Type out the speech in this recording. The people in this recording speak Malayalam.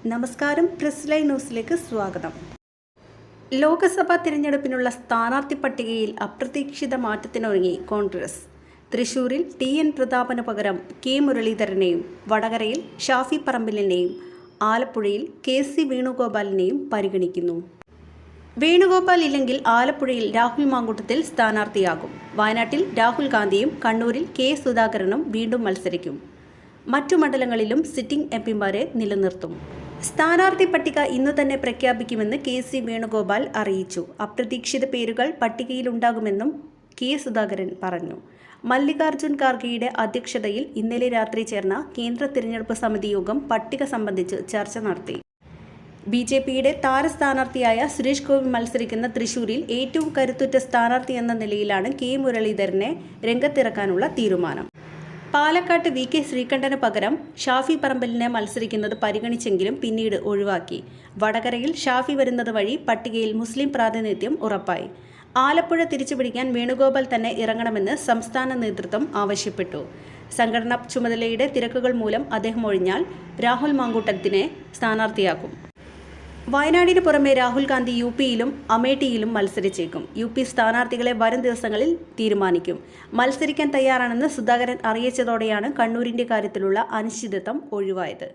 നമസ്കാരം, പ്രസ് ലൈവ് ന്യൂസിലേക്ക് സ്വാഗതം. ലോക്സഭാ തിരഞ്ഞെടുപ്പിനുള്ള സ്ഥാനാർത്ഥി പട്ടികയിൽ അപ്രതീക്ഷിത മാറ്റത്തിനൊരുങ്ങി കോൺഗ്രസ്. തൃശൂരിൽ TN പ്രതാപന് പകരം K മുരളീധരനെയും, വടകരയിൽ ഷാഫി പറമ്പിലിനെയും, ആലപ്പുഴയിൽ KC വേണുഗോപാലിനെയും പരിഗണിക്കുന്നു. വേണുഗോപാൽ ഇല്ലെങ്കിൽ ആലപ്പുഴയിൽ രാഹുൽ മാങ്കൂട്ടത്തിൽ സ്ഥാനാർത്ഥിയാകും. വയനാട്ടിൽ രാഹുൽ ഗാന്ധിയും കണ്ണൂരിൽ K സുധാകരനും വീണ്ടും മത്സരിക്കും. മറ്റു മണ്ഡലങ്ങളിലും സിറ്റിംഗ് എംപിമാരെ നിലനിർത്തും. സ്ഥാനാർത്ഥി പട്ടിക ഇന്നു തന്നെ പ്രഖ്യാപിക്കുമെന്ന് KC വേണുഗോപാൽ അറിയിച്ചു. അപ്രതീക്ഷിത പേരുകൾ പട്ടികയിലുണ്ടാകുമെന്നും K സുധാകരൻ പറഞ്ഞു. മല്ലികാർജുൻ ഖാർഗെയുടെ അധ്യക്ഷതയിൽ ഇന്നലെ രാത്രി ചേർന്ന കേന്ദ്ര തിരഞ്ഞെടുപ്പ് സമിതി യോഗം പട്ടിക സംബന്ധിച്ച് ചർച്ച നടത്തി. BJPയുടെ താരസ്ഥാനാർത്ഥിയായ സുരേഷ് ഗോപി മത്സരിക്കുന്ന തൃശൂരിൽ ഏറ്റവും കരുത്തുറ്റ സ്ഥാനാർത്ഥി എന്ന നിലയിലാണ് K മുരളീധരനെ രംഗത്തിറക്കാനുള്ള തീരുമാനം. പാലക്കാട്ട് VK ശ്രീകണ്ഠന് പകരം ഷാഫി പറമ്പിലിനെ മത്സരിക്കുന്നത് പരിഗണിച്ചെങ്കിലും പിന്നീട് ഒഴിവാക്കി. വടകരയിൽ ഷാഫി വരുന്നത് വഴി പട്ടികയിൽ മുസ്ലിം പ്രാതിനിധ്യം ഉറപ്പായി. ആലപ്പുഴ തിരിച്ചുപിടിക്കാൻ വേണുഗോപാൽ തന്നെ ഇറങ്ങണമെന്ന് സംസ്ഥാന നേതൃത്വം ആവശ്യപ്പെട്ടു. സംഘടനാ ചുമതലയുടെ തിരക്കുകൾ മൂലം അദ്ദേഹം ഒഴിഞ്ഞാൽ രാഹുൽ മാങ്കൂട്ടത്തിനെ സ്ഥാനാർത്ഥിയാക്കും. വയനാടിന് പുറമെ രാഹുൽ ഗാന്ധി UPയിലും അമേഠിയിലും മത്സരിച്ചേക്കും. UP സ്ഥാനാർത്ഥികളെ വരും ദിവസങ്ങളിൽ തീരുമാനിക്കും. മത്സരിക്കാൻ തയ്യാറാണെന്ന് സുധാകരൻ അറിയിച്ചതോടെയാണ് കണ്ണൂരിന്റെ കാര്യത്തിലുള്ള അനിശ്ചിതത്വം ഒഴിവായത്.